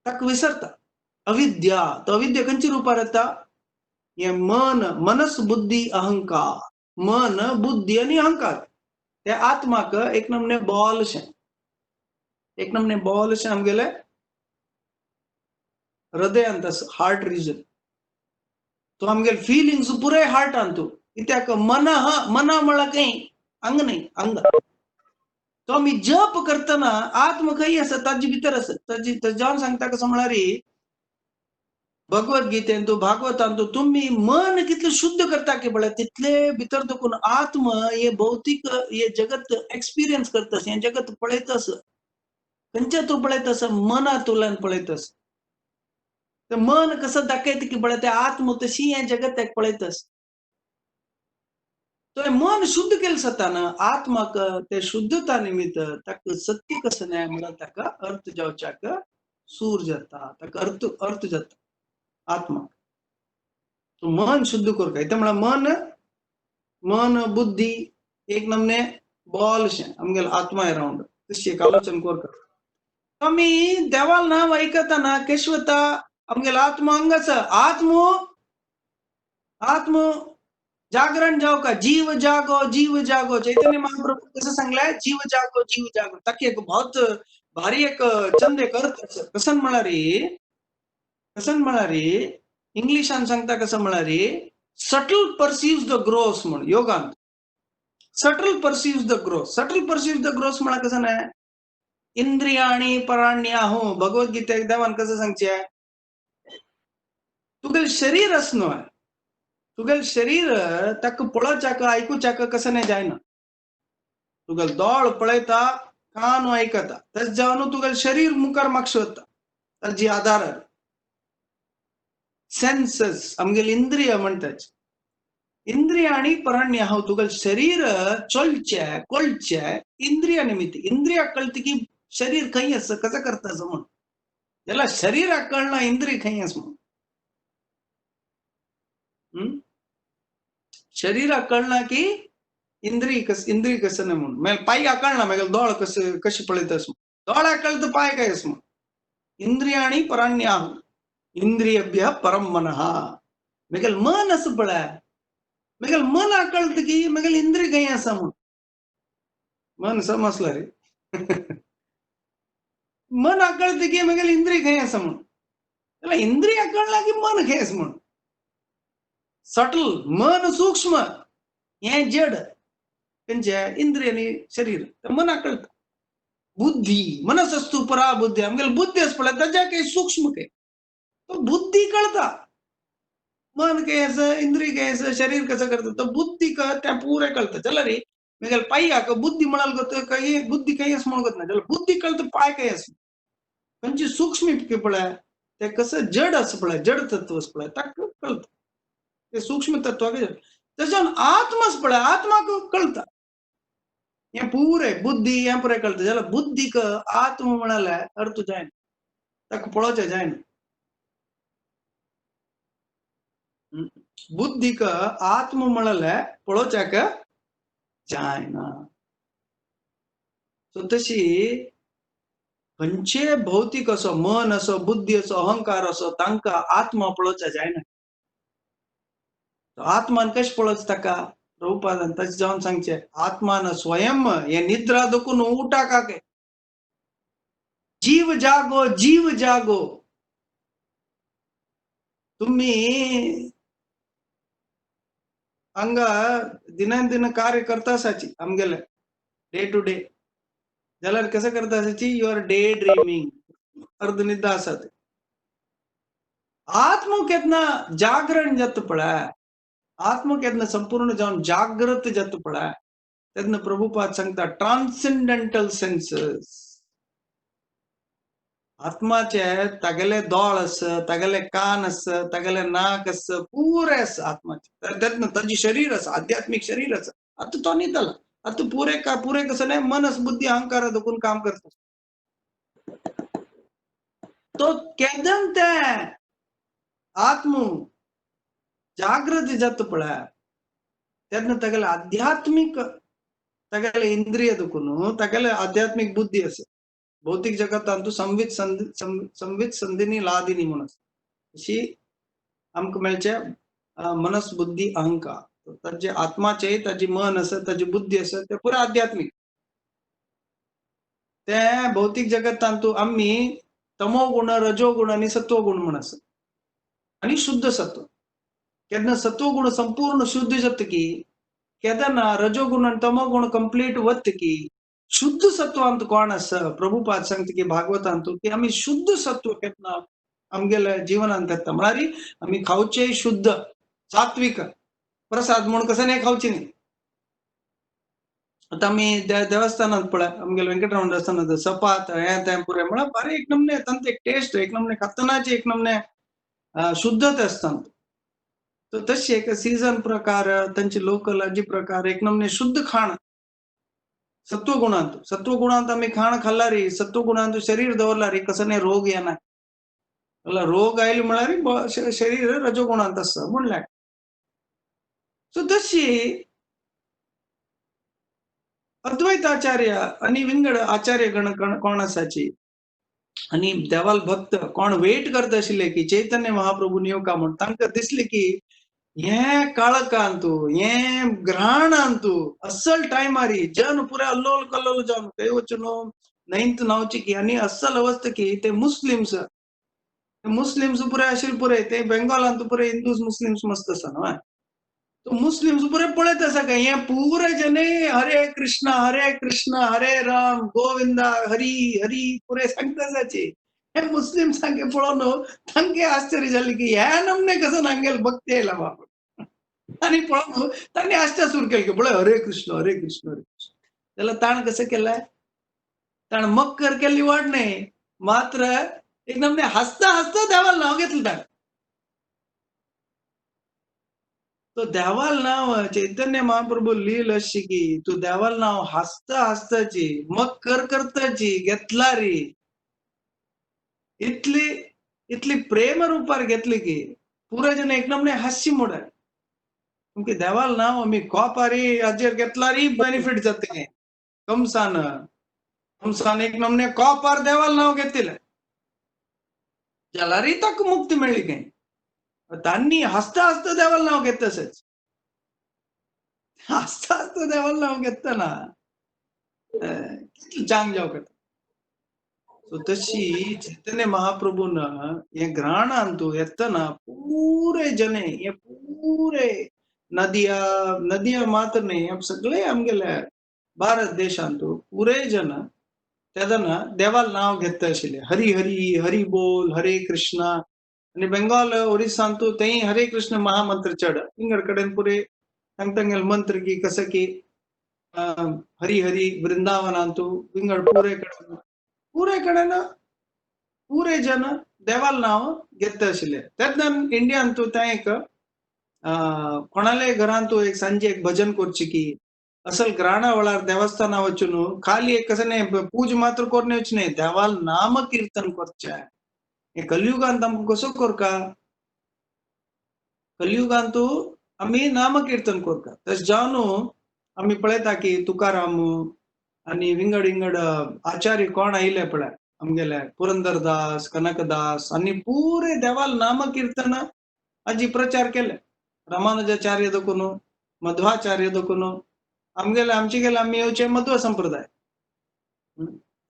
ताक विसरता अविद्या तो अविद्या खंयची रूपार येता हे मन मनस बुद्धी अहंकार मन बुद्धी आणि अहंकार ते आत्माक एक नमने बॉलशे आमगेले हृदयांत हार्ट रिजन तो आमगेल फिलिंग्स पुरे हार्टान तू इत्याक मन म्हणला काही अंग नाही अंग तो आम्ही जप करताना आत्म काही असत ताजी भितर असत ताजी जावन सांगता कसं म्हणारी भगवद्गीतेन तू भागवतान तू तुम्ही मन कितले शुद्ध करता की बळे तितले भितर दुखून आत्म हे भौतिक हे जगत एक्सपिरियन्स करतस हे जगत पळयतस खंयच्या तू पळयतस मना तुल्यान पळयतस ते मन कसं दाखयता की बळे ते आत्म तशी हे जगत पळयतस तो मन शुद्ध केलं सताना आत्माक ते शुद्धता निमित्त ताक सत्य कसं नाही म्हणून ताका अर्थ जावच्याक सूर जाता ताका अर्थ जाता आत्मा तो मन शुद्ध कर काय त्यामुळे मन बुद्धी एक नमने बॉलशे आमगेल आत्मा अराउंड तशी एक आलोचन कर आम्ही देवाल नाव ऐकताना केशवता आमगेल आत्मा अंगच आत्म जागरण जाओ का जीव जागो चैतन्य महाप्रभु कसं सांगलाय जीव जागो ताकि एक बहुत भारी एक चंद एक अर्थ कसन म्हणारी इंग्लिशान सांगता कसं म्हणारी सटल परसिव्स द ग्रोस म्हण योगांत सटल परसिव्स द ग्रोस म्हणा कसं नाही इंद्रियाणी पराण्याहू भगवद्गीतेक देवान कसं सांगचे तुगेल शरीर असणं तुगेल शरीर तक पळोवच्याक ऐकूच्याक कसं नाही जायना तुगेल दोळ पळयता कान ऐकता तस जावन तुगेल शरीर मुखार मागशे वता ताजी आधार सेन्सेस आमगेल इंद्रिय म्हणटाच इंद्रिय आणि पराण्य हांव तुगेल शरीर चलचे कळचे इंद्रिय निमित्त इंद्रिया कळत की शरीर खंय आसा कसं करता म्हण त्याला शरीराक कळना इंद्रिय खंय आसा म्हण शरीराक कळना की इंद्रिय कसं नाही म्हणून मागीर पांय कळना मागीर दोळ कशी पळयतस दोळ्याक कळत पांय काय आसा म्हण इंद्रिय आणि पराण्य इंद्रियभ्य परम मनः मागीर मन आसा पळय मागीर मन कळत की मागीर इंद्रिय खंय आसा म्हण मन समजला रे मन कळत की मागीर इंद्रिय खंय आसा म्हण त्याला इंद्रिय कळना की मन खंय आसा म्हण सटल मन सूक्ष्म हे जड खंयचे इंद्रिय आणि शरीर मन कळत बुद्धी मनसस्तु परा बुद्धी आमगेल बुद्धी आसा पळय ताच्या काही सूक्ष्म काय तो बुद्धी कळता मन काय असं इंद्रिय काय असं शरीर कसं करतं तो बुद्धी त्या पुरे कळतं चला रे मागीर पाययाक बुद्धी म्हणाल गो काही बुद्धी काही असं म्हणत नाही त्याला बुद्धी कळतं पाय काय असं खंयची सूक्ष्म पळय ते कसं जड असं पळय जड तत्व असं पळय ताका कळतं ते सूक्ष्म तत्वाक तशें आत्माच पळय आत्माक कळता हे पुरे बुद्धी हे पुरे कळतं जाल्यार बुद्धीक आत्म म्हणाल्यार अर्थ जायना ताका पळोवचें जायना बुद्धीक आत्म म्हणले पळोवच्याक जायना. सो तशी खंयचे भौतिक असो, मन असो, बुद्धी असो, अहंकार असो, तांकां आत्मा पळोवच्या जायना. आत्मान कशें पळोवच ताका? प्रभुपादान तशें जावन सांगचे, आत्मान स्वयं हे निद्रा दुखून उठा काके. जीव जागो, जीव जागो. तुम्ही हांगा दिनांदिन कार्य करता आसाची आमगेले डे टू डे. जाल्यार कशें करता आसाची? You are daydreaming. अर्धनिद्रा आसात. आत्म केन्ना जागरण जाता पळय, आत्म केन्ना संपूर्ण जावन जागृत जाता पळय, तेन्ना प्रभुपाद सांगता ट्रान्सेंडेंटल सेन्सेस. आत्माचे तागेले दोळ आस, तागेले कान आस, तागेले नाक आस, पुरे आस आत्माचे. तेन्ना ताजे शरीर आसा, आध्यात्मिक शरीर आसा. आतां तो न्हिदला. आतां पुरे कसं नाही, मनस बुद्धी अहंकार दुखून काम करता. तो केदन ते आत्म जागृत जाता पळय, तेन्ना तागेले आध्यात्मिक तागेले इंद्रिय दुखून तागेले आध्यात्मिक बुद्धी आसा. भौतिक जगतांतू संवित संधिनी लादिनी म्हणून अशी आमकां मेळचे मनस बुद्धी अहंकार. ताजे आत्माचे ताजी मन आसा, ताजी बुद्धी आसा, ते पुरे आध्यात्मिक. ते भौतिक जगतांतू आम्ही तमोगुण, रजोगुण आणि सत्वगुण म्हण आसा. आणि शुद्ध सत्व. केन्ना सत्वगुण संपूर्ण शुद्ध जाता की, केन्ना रजोगुण आणि तमोगुण कंप्लीट वता की, शुद्ध सत्वांत कोण आसा? प्रभुपाद सांगता की भागवतांतू की आम्ही शुद्ध सत्व केन्ना आमगेल्या जीवनांत येता. म्हळ्यार आम्ही खावचे शुद्ध सात्विक प्रसाद म्हणून कसं नाही खावची न्ही. आता आम्ही देवस्थानात पळय, आमगेल्या व्यंकटरमण देवस्थानात सपात हें तें पुरे म्हळ्यार बरें एक नमने तांचो एक टेस्ट, एक नमने खातनाची एक नमने शुद्धता आसता. तो तशी एक सीजन प्रकार तांचे लोकलाजी प्रकार एक नमने शुद्ध खाण. सत्वगुणांत आम्ही खाण खाल्लारी, सत्वगुणांत शरीर दवरलारी कसं नाही रोग येना. रोग आयले म्हळ्यार शरीर रजोगुणांत आसा म्हणल्यार. सो तशी अद्वैत आचार्य आणि विंगड आचार्य गण कोण आसाची आणि देवाल भक्त कोण वेट करता आशिल्ले की चैतन्य महाप्रभून येवका म्हण. तांकां दिसले की हे काळकांतू, हे ग्रहणांतू अस्सल टायमारी जन पुरे अल्लोल कल्लोल जावन खंय वचून नैंत नावची की. आनी अस्सल अवस्था की ते मुस्लिम्स पुरे आशिल्ले पुरे ते बेंगॉलांतू पुरे हिंदूस मुस्लिम्स मस्त आसा न्हय. तो मुस्लिम्स पुरे पळयत आसा काय हे पुरे जने हरे कृष्ण हरे राम गोविंदा हरी हरी पुरे सांगता आसाचे. हे मुस्लिम्सांके पळोवन तांके आश्चर्य जाले की ह्या नमने कसं नांगेल भक्ती येयला बाबा. आणि पळोवन तांणी आश्चर्य सुरू केलें की पळय हरे कृष्ण हरे कृष्ण हरे कृष्ण. जाल्यार ताण कसं केलाय? ताण मक्कर केल्ली वाड नाही, मात्र एक नमने हसता हसता देवाला नाव घेतलं ताण. तो देवाल नाव चैतन्य महाप्रभू लील अशी की तू देवाल नाव हसता हसताची मग करताची घेतला रे. इतली इतली प्रेम रूपार घेतली की पुरे जण एक नमने हास्य मोड. तुमके देवाल नाव आम्ही कॉपारी हाजेर घेतला री बेनिफिट जाते. कंसान एक नमने कॉपार देवाल नाव घेतले जाल्यार ताका मुक्ती मेळ्ळी काय. तांणी हसता हसता देवाल नाव घेत तसेच. हसता हसता देवाल नाव घेतना चांग जावं करता. सो तशी चैतन्य महाप्रभून हे ग्रहणांतू येतना पुरे जने हे पुरे नदिया मात्र नाही सगळे आमगेले भारत देशांतू पुरे जन तेदना देवाल नाव घेता आशिल्ले. हरी हरी हरी बोल हरे कृष्ण. आणि बेंगॉल ओरिसांतू तेही हरे कृष्ण महामंत्र चढ इंगड कडेन पुरे सांगतांगेल मंत्र की कसं की हरी हरी वृंदावनांतू इंगड पुरे कडेन पुरे जन देवाल नाव घेता आशिल्ले. तेन्ना इंडियान तू एक कोणाले घरांतू एक सांजे एक भजन करची की असल ग्राणा वेळार देवस्थाना वचून खाली एक कसं नाही पूज मात्र कोरने वच नाही देवाल नाम कीर्तन करचे. हे कलियुगांत आमकां कसो करका कलियुगांतू आम्ही नामकीर्तन करता तस जावन आम्ही पळयता की तुकाराम आणि विंगड विंगड आचार्य कोण आयले पळय आमगेले पुरंदरदास कनकदास आणि पुरे देवाल नामकीर्तन अजी प्रचार केले रामानुजाचार्य दकुन मध्वाचार्य दकुन आमचे गेले आम्ही येवचे मध्व संप्रदाय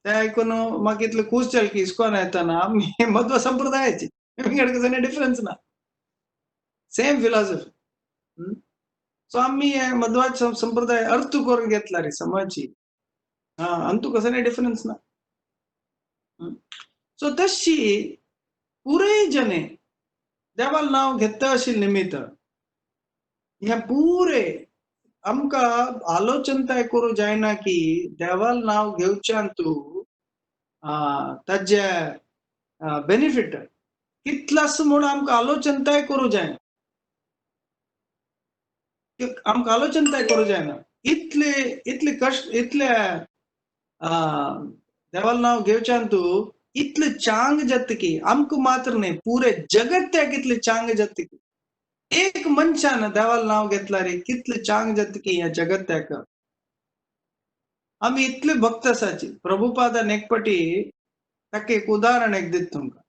ते ऐकून म्हाका इतलें खूश जालें की इस्कॉन येताना आमी मध्व संप्रदायाची विंगड कसं डिफरन्स ना सेम फिलॉसॉफी सो आम्ही मध्वाचे संप्रदाय अर्थ करून घेतला रे समाजची हा अंतू कसं नाही डिफरन्स ना सो तशी पुरे जने देवाल नाव घेता आशिल्ले निमित्त ह्या पुरे आमका आलोचनताय करू जायना की देवाल नाव घेवच्यान तू ताजे बेनिफिट कितलास म्हणून आमकां आलोचनताय करू जायना आमकां आलोचनताय करू जायना इतले इतले कष्ट इतले देवाल नाव घेवच्यान तू इतले चांग जात की आमकां मात्र नाही पुरे जगत्याक इतले चांग जात की एक मनशान देवाल नाव घेतला रे कितले चांग जात की ह्या जगत्याक आम्ही इतले भक्त आसाची प्रभुपादान एकपटी ताका एक उदाहरण एक दित तुमकां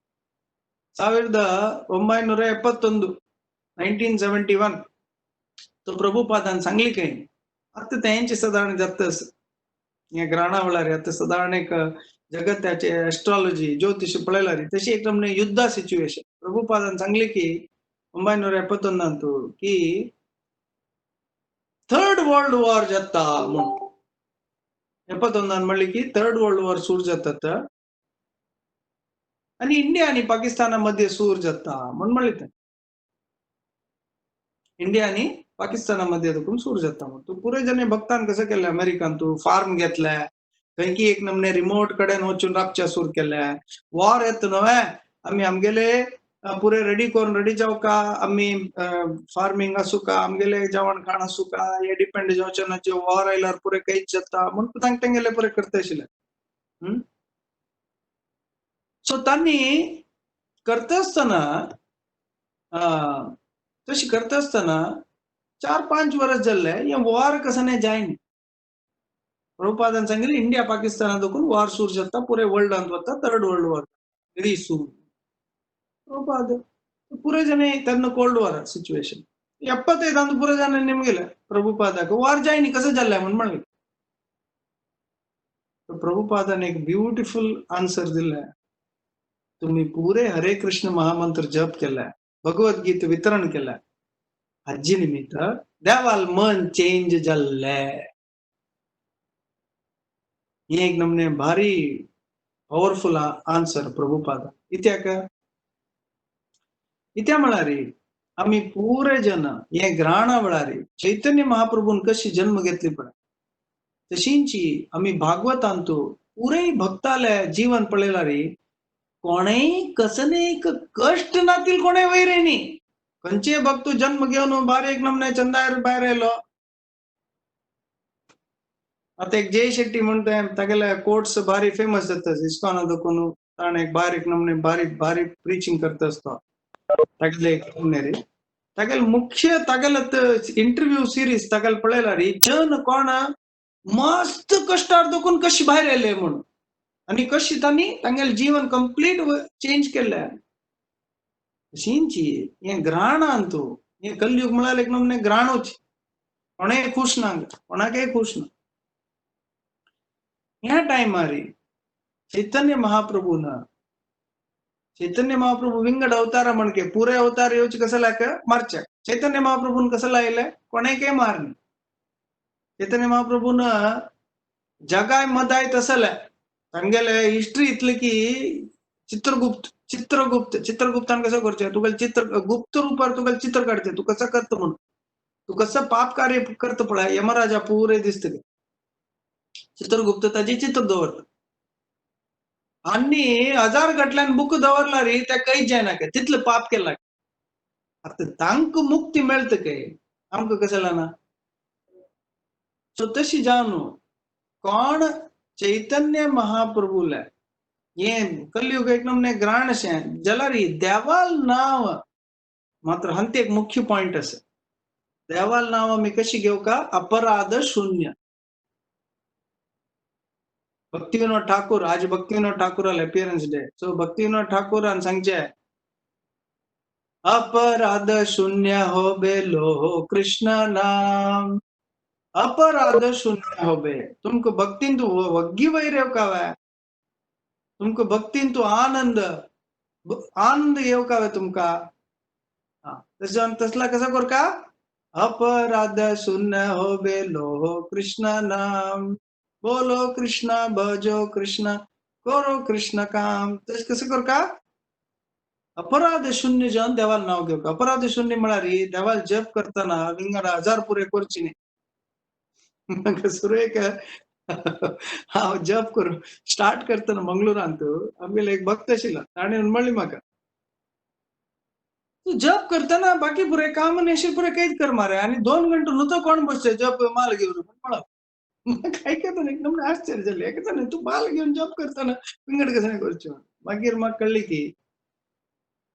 1971 1971 तो प्रभुपादान सांगली काही आता त्यांची साधारण जातस हे ग्राणावळारी आता साधारण एक जगत्याचे एस्ट्रॉलॉजी ज्योतिष पळयलारी तशी एक नमने युद्धा सिच्युएशन प्रभुपादान सांगले की 1971 ಅಂತೂ की थर्ड वर्ल्ड वॉर जाता म्हणून 71 म्हणले की थर्ड वर्ल्ड वॉर सुरू जातात आणि इंडिया आणि पाकिस्तानामध्ये सूर जाता म्हणून म्हणले इंडिया आणि पाकिस्तानामध्ये देखून सूर जाता म्हणून तू पुरे जने भक्तान कसं केलं अमेरिकान तू फार्म घेतलाय काही की एक नमने रिमोट कडेन वचून राबच्या सूर केल्या वॉर येत न्हय आम्ही आमगेले पुरे रेडी करून रेडी जाव का आम्ही फार्मिंग असू का आमगेले जेवण खाण असू का हे डिपेंड जावचे ना जे वॉर आयल्यार पुरे काहीच जाता म्हणून तांकां तेंगेले पुरे करता आशिल्ले सो तांणी करता आसतना तशी करता आसतना 4-5 वर्स जाल्ले हे वॉर कसं नाही जायना प्रभुपादान सांगितले इंडिया पाकिस्तान देखून वॉर सुरू जाता पुरे वर्ल्डांत वता थर्ड वर्ल्ड वॉर री सुरू ಪ್ರಭುಪಾದ ಪೂರೆ ಜನ ತನ್ನ कोल्ड वॉर सिच्युएशन 75 पुरे जण निमगेले प्रभुपादाक वॉर जायनी कसं जाल्ले म्हणून प्रभुपादान एक ब्युटिफुल आन्सर दिले तुम्ही पुरे हरे कृष्ण महामंत्र जप केलाय भगवद्गीता वितरण केलाय हाजी निमित्त देवाल मन चेंज जाल्ले हे एक नमने भारी पॉवरफुल आन्सर प्रभुपादा इत्याक इत्या म्हळारी आम्ही पुरे जन हे ग्रहणा वेळारी चैतन्य महाप्रभून कशी जन्म घेतली पण तशींची आम्ही भागवतांतू पुरे भक्ताले जीवन पळयलारी कोणेय कसने एक कष्ट नातील कोणे वैरेनी खंयचे भक्त जन्म घेऊन बार एक नमने चंदायर भायर आयलो आता एक जय शेट्टी म्हणता तागेले कोट्स भारी फेमस जातात इस्कॉन दखून ताणे एक बारीक नमने भारी प्रीचिंग करता असतो तागेले तागेले मुख्य तागेले इंटरव्यू सिरीज तागेले पळयलारी जन कोण मस्त कष्टार दखून कशी भायर आयले म्हणून आणि कशी तांणी तांगेले जीवन कंप्लीट चेंज केले तशींची हे ग्रहणांतू हे कलयुग म्हळ्यार एक नमने ग्रहणूच कोणेय खुश ना कोणाकय खुश ना ह्या टायमार चैतन्य महाप्रभू विंगड अवतार म्हणके पुरे अवतार येवचे कसं लायक मारच्या चैतन्य महाप्रभून कसं लायले कोणेकय मारनी चैतन्य महाप्रभून जगाय मदाय तसले तांगेले हिस्ट्री इतली की चित्रगुप्तान कसं करचे तुगेले चित्र गुप्त रूपार तुगेले चित्र काढते तू कसं करत म्हणून तू कसं पाप कार्य करत पळय यमराजा पुरे दिसतले चित्रगुप्त ताजी चित्र दवरता आणि 1000 गटल्यान बुक दवरला रे त्या काही जायना काय तितलं पाप केला आता तांक मुक्ती मेळत काय आमक कसं ना सो तशी जावन कोण चैतन्य महाप्रभूला हे कलयुग एक नमने ग्रहण शे जाल्यार देवाल नाव मात्र हंते एक मुख्य पॉइंट असे देवाल नाव आम्ही कशी घेऊ का अपराध शून्य भक्तिविनोद ठाकूर आज भक्तिविनोद ठाकूराला अपियरन्स डे सो भक्तिविनोद ठाकूरान सांगचे अपराध शून्य हो बेलो कृष्ण नाम अपराध शून्य हो बे तुमको भक्तीन तू वग्गी वैरेव कावे तुमको भक्तीन तू आनंद आनंद येव कावे तुमका तसला कसा कर का अपराध शून्य हो बेलो कृष्ण नाम बोलो कृष्ण भजो कृष्ण करो कृष्ण काम तस कसं कर का अपराध शून्य जाऊन देवाला नाव घेऊ का अपराध शून्य म्हणारी देवाला जप करताना विंगडा 1000 पुरे करची मग सुरेख हांव जप करू स्टार्ट करताना मंगळूरांतू आमगेले एक भक्त आशिल्लो ताणें म्हणली म्हाका तू जप करताना बाकी पुरे काम नेशे पुरे कैद कर मारे आणि 2 घंटे नुतो कोण बसचे जप माल घेऊन म्हणा काय करता एकदम आश्चर्य झाले एकच नाही तू माल घेऊन जप करताना विंगड कसं नाही करचो मागीर म्हाका कळली की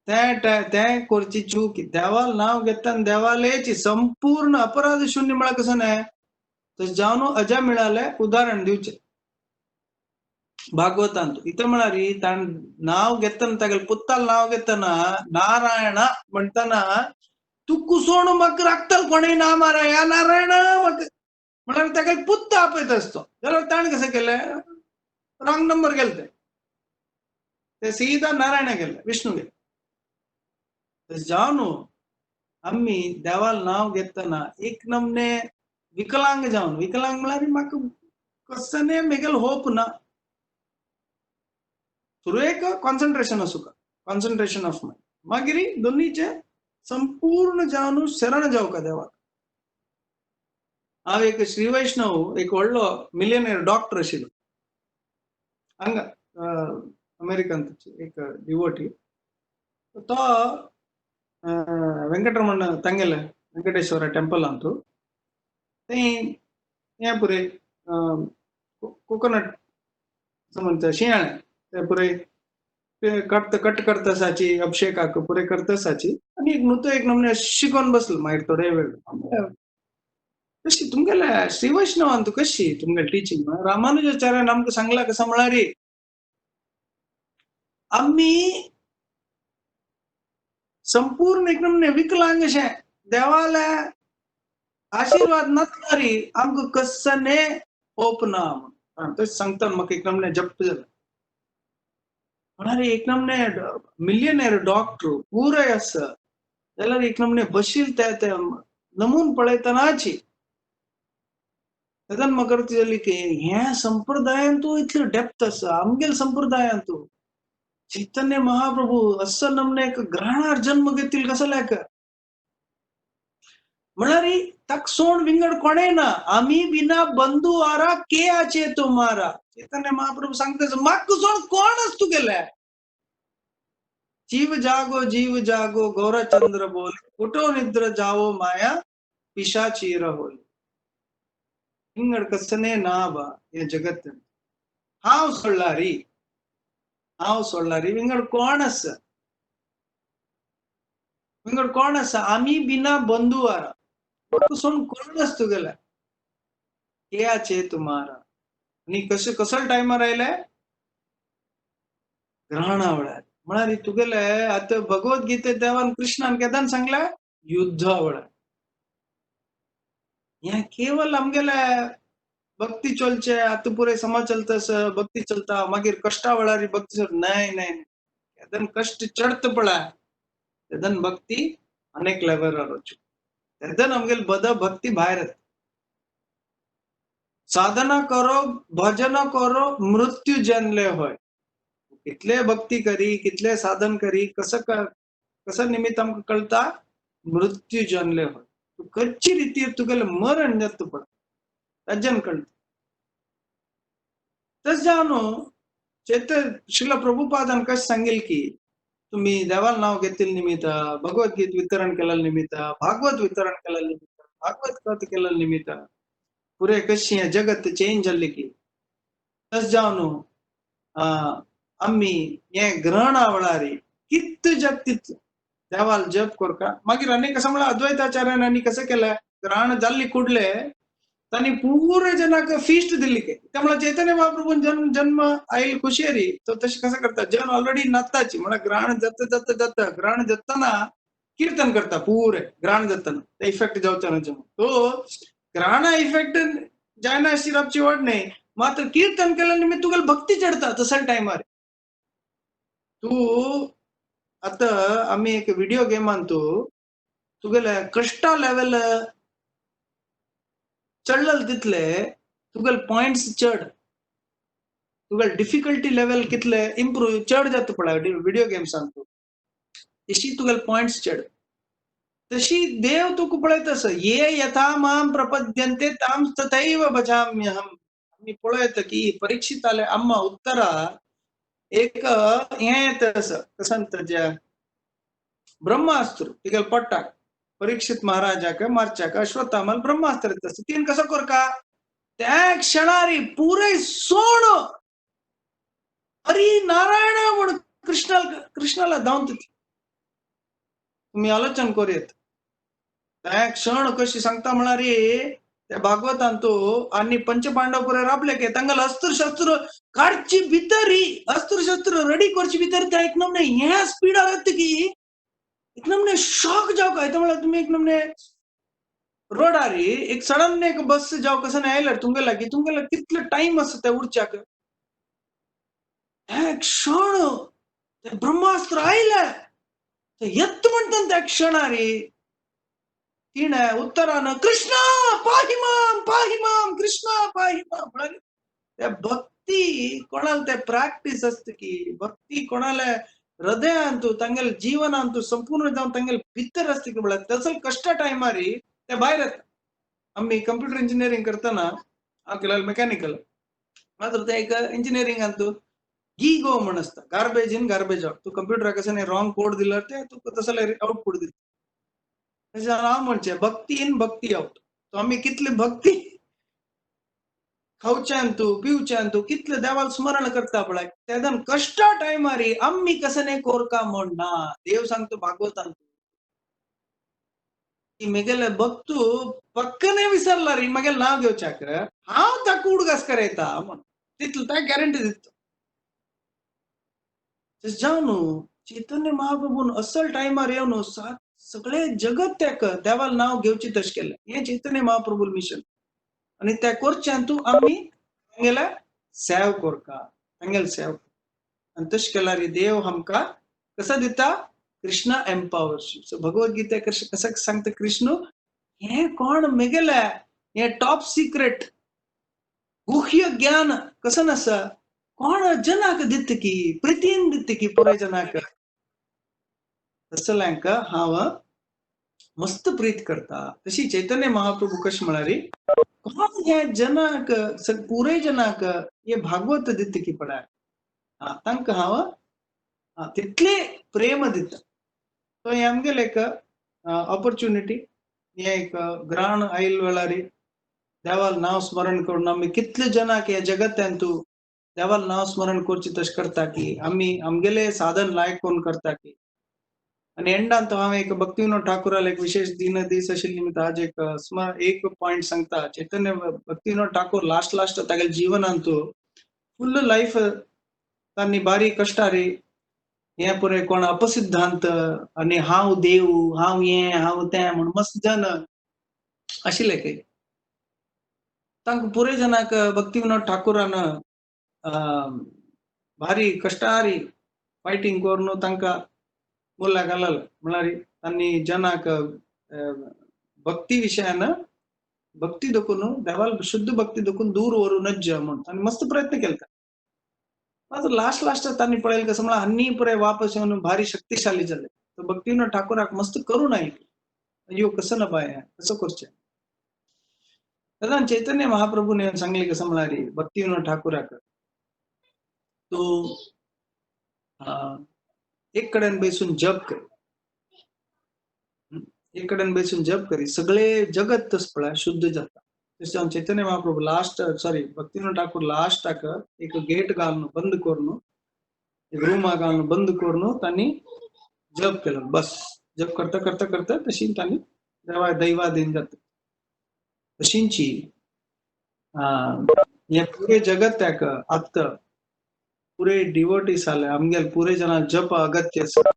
तें करची चूक देवाल नाव घेताना देवालेची संपूर्ण अपराध शून्य म्हळ्यार कसं नाही तर जावनो अजा मिळाले उदाहरण दिवचे भागवतांत इथं म्हणारी ताण नाव घेताना तागेल पुत्ताल नाव घेताना नारायण म्हणताना तू कुसोण मग राखतल कोणी ना मारा या नारायण मग म्हणाल तागेल पुत्त आपयत असतो जाल्यार ताण कसं केलं रॉंग नंबर गेले ते सीधा नारायण गेले विष्णू गेले जावनो आम्ही देवाल नाव घेताना एक नमने विकलांग जावन विकलांग म्हळ्यार म्हाका कसने मेगेल होप ना सुरू एक कॉन्सन्ट्रेशन असू का कॉन्सन्ट्रेशन ऑफ माइंड मागीर दोन्हीचे संपूर्ण जावन शरण जाऊ का देवाक हांव एक श्री वैष्णव एक व्हडलो मिलियनियर डॉक्टर आशिल्लो हांगा अमेरिकांत एक डिवोटी तो ವೆಂಕಟರಮಣ ತಂಗೆಲೆ ವೆಂಕಟೇಶ್ವರ ಟೆಂಪಲ್ ಅಂತೂ हे पुरे कोकोनट म्हणता शियाळे ते पुरे कट करतासाची अभिषेकाक पुरे करतासाची आणि एक नुतो एक नमने शिकून बसलो मागीर थोडे वेळ कशी तुमगेले श्री वैष्णवांतू कशी तुमगे टीचिंग रामानुजाचार्यान आमकां सांगला कसं म्हळ्यार आम्ही संपूर्ण एक नमने विकलांग अशें देवाले आशीर्वाद नातरी आमकां कसने होप ना तशें सांगता म्हाका एक नमने जप्त जालें म्हळ्यार एक नमने मिलियनियर डॉक्टर पुराय आसा जाल्यार एक नमने बशील ते नमून पळयतनाची तेदन म्हाका अर्थ जाली की ह्या संप्रदायांतू इतलें डेप्थ आसा आमगेल संप्रदायांतू चैतन्य महाप्रभू असं नमने एक ग्रहणार जन्म घेतील कसं लायक म्हणारी तक सोड विंगड कोणे ना आम्ही बिना बंधू आरा के आचे तुम्हारा चैतन्य महाप्रभू सांगतेच माग सोड कोण असतो गेलाय जीव जागो गौरचंद्र बोले कुठो निद्र जावो माया पिशाची रहोली विंगड कसने ना बा या जगत हाव सोडलारी विंगड कोण अस विंगड कोण असा आम्ही बिना बंधू आरा सोडून कोण असतो गेला के आचे तुम्हारा आणि कसं टायमार आयले ग्रहणावळ्यात म्हणारी तुगेले आता भगवद्गीते देवान कृष्णान केदान सांगला युद्धावळ्यात या केवळ आमगेले भक्ती चलचे आता पुरे समाज चलतस भक्ती चलता मागीर कष्टावळारी भक्ती चल नाही केदान कष्ट चढत पळा तेदन भक्ती अनेक लेवल वचू तेदन आमगेल बद भक्ती भायर साधना करो भजन करो मृत्यू जनले होय कितले भक्ती करी कितले साधन करी कसं निमित्त आमकां कळता मृत्यू जनले होय तू कच्ची रीतीर तुगेले मरण जात पड ताज्यान कळटा तस जावनो श्रील प्रभुपादान कशें सांगेल की तुम्ही देवाल नाव घेतील निमित्त भगवद्गीत वितरण केलेलं निमित्त भागवत वितरण केलेलं निमित्त भागवत कथ केलेलं निमित्त पुरे कशी जगत चेंज जाल्ली की तस जावनो आम्ही हे ग्रहणावळारी कित्त जग तितलो देवाल जप कोरका मागीर आनी कसं म्हणला अद्वैताचार्यान आनी कसं केलं ग्रहण जाल्ली कुडले तांणी पुरे जनाक फिस्ट दिल्ली के त्यामुळे चैतन्य महाप्रभून जन्म आईल खुशेरी तो तशें कसं करता जन ऑलरेडी नाचताची म्हणल्यार ग्रहण जाता ग्रहण जातना कीर्तन करता पुरे ग्रहण जातना इफेक्ट जावचो ना तो ग्रहण इफेक्ट जायना सिरपची वड नाही मात्र कीर्तन केल्या निमित्त तुगेल भक्ती चढता तसल्या टायमार तू आता आम्ही एक व्हिडिओ गेम आणतो तुगेले कष्टा लेवल चढल तितले तुगेल पॉइंट्स चढ तुगेल डिफिकल्टी लेवल कितले इम्प्रूव चढ जाता पळय व्हिडिओ गेम सांगतो तशी तुगेल पॉइंट्स चढ तशी देव तुका पळयतस ये यथा माम प्रपद्यन्ते ताम तथैव भजाम्यहम आम्ही पळयत की परीक्षित आले अम्मा उत्तरा एक हें कसं तेज्या ब्रह्मास्त्र तिगेल पट्टाक परीक्षित महाराजाक मारच्याक अश्वत्थामाल ब्रह्मास्त्र तसं तीन कसं करका त्या क्षणारी पुरे सोड हरी नारायण म्हण कृष्णाला धांवत तुम्ही आलोचन करूयात त्या क्षण कशी सांगता म्हणारी त्या भागवतान तो आणि पंचपांडव पुरे राबले के तांगल अस्त्र शस्त्र काढची भितरी अस्त्र शस्त्र रेडी करची भितर त्या एक नमने ह्या स्पीड आत की एक नमने शॉक जाव काय त्यामुळे तुम्ही एक नमने रोड आरी एक सडन एक बस जाव कसं नाही आयल्यार तुमगेला कितले टाइम असत त्या उडच्याक त्या क्षण त्या ब्रह्मास्त्र आयलं येत म्हणतात त्या क्षणारी तीन उत्तरानं कृष्णा पाहिमाम कृष्णा पाहिमाम त्या भक्ती कोणाला त्या प्रॅक्टिस असते की भक्ती कोणाला हृदयांतू तांगेल जीवनांतू संपूर्ण जाऊन तांगेल भितर असते की म्हणा तसं कष्ट टायमारी त्या भायर येता आम्ही कंप्युटर इंजिनिअरिंग करताना हांव केलें मेकॅनिकल मात्र ते एक इंजिनिअरिंग अंतू गो म्हण असता गार्बेज इन गार्बेज आउट तू कंप्युटराक कसं रॉंग कोड दिला ते तुका तसले आउटपुट दिता हांव म्हणचे भक्ती इन भक्ती आउट तो आम्ही कितली भक्ती खावच्यान तू कितले देवाल स्मरण करता पळय तेदन कष्टा टायमारी आम्ही कसं नाही कोरका म्हणना देव सांगतो भागवतान की मेगेले भक्तू पक्कने विसरला री मगेल नाव घेवच्याक हांव ताका उडगास करयता म्हण तितलो त्या गॅरंटी दिता जावन चैतन्य महाप्रभून असल टायमार येवन सगळे जगत त्याक देवाल नाव घेवची तशें केलें हें चैतन्य महाप्रभू मिशन आणि त्या करच्यान तू आम्ही तांगेला सेव कोरका तांगेल सेव आणि तशें केल्यार देव आमकां कसं दिता कृष्णा एम्पावर्स भगवद्गीता कसं सांगता कृष्ण हे कोण मेगेले हे टॉप सिक्रेट गुह्य ज्ञान कसं नसा कोण जनाक दित की प्रितीन दित की पुरे जनाक तसल्यांक हांव मस्त प्रीत करता तशी चैतन्य महाप्रभू कशें म्हणारी कोण हे जनाक पुरे जनाक हे भागवत दित की पडाय तांकां हांव तितले प्रेम दिता तो हे आमगेले एक ऑपॉर्च्युनिटी हे एक ग्राण आयल वेळारी देवाल नाव स्मरण करून आम्ही कितले जनाक हे जगत्यांतू देवाल नाव स्मरण करची तशें करता की आम्ही आमगेले साधन लायक कोण करता की आणि एंडांत हांव एक भक्तिविनोद ठाकुराल एक विशेष दीस आशिल्ली निमित्त आज एक पॉइंट सांगता चैतन्य भक्तिविनोद ठाकूर लास्ट तागेल्या जीवनांतू फुल्ल लायफ तांणी बारी कश्टारी हे पुरे कोण अपसिद्धांत आणि हांव देव हांव हे हांव तें म्हण मस्त जन आशिल्ले काही तांकां पुरे जनाक भक्तिविनोद ठाकुरान भारी कश्टारी फायटिंग करून तांकां बोला घालल म्हळ्यार तांणी जनाक भक्ती विशयान भक्ती दखून देवाल शुद्ध भक्ती दखून दूर व्हरूनच म्हण तांणी मस्त प्रयत्न केलता मात्र लास्ट तांणी पळयलें कसं म्हळ्यार आनी पुरे वापस येवन भारी शक्तिशाली जाले तर भक्तिविनोद ठाकुराक मस्त करून आयली यो कसं ना बाय कसं करचें दादा चैतन्य महाप्रभून येवन सांगले कसं म्हळ्यार भक्तिविनोद ठाकुराक तू एक कडेन बैसून जप कर एक कडेन बैसून जप करी सगळे जगत तस पळय शुद्ध जाता तशें चैतन्य महाप्रभू भक्तिविनोद ठाकूर लास्टाक एक गेट घालून बंद करून एक रूमा घालून बंद करून तांणी जप केलो बस जप करता करता करता तशी तांणी देवा दैवा दिन जाता तशींची हे पुरे जगत त्याक आत्त पुरे डिवोटीस आले आमगेल पुरे जना जप अगत्य आसा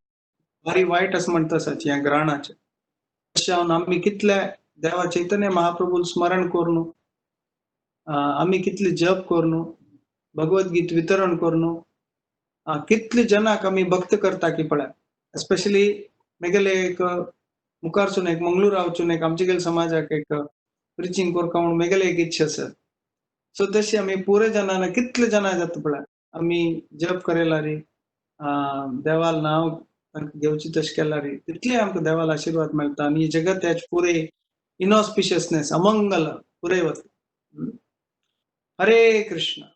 भारी वाईट असं म्हणता आसाची ह्या ग्रहणाचे तशें हांवन आमी कितले देवा चैतन्य महाप्रभू स्मरण करून आमी कितले जप करून भगवद्गीत वितरण करून कितले जनाक आमी भक्त करता की पळय एस्पेशली मेगेले एक मुखारसून एक मंगळूरावचून एक आमचे समाजाक एक प्रिचिंग करता म्हणून मेगेले एक इच्छा आसा सो तशी आमी पुरे जनांना कितले जना जाता पळय आमी जप करेला रे देवाल नांव घेवची तशें केला रे तितले आमकां देवाल आशीर्वाद मेळटा आनी जगत हेच पुरे इनऑस्पिशियसनेस अमंगल पुरे वता हरे कृष्ण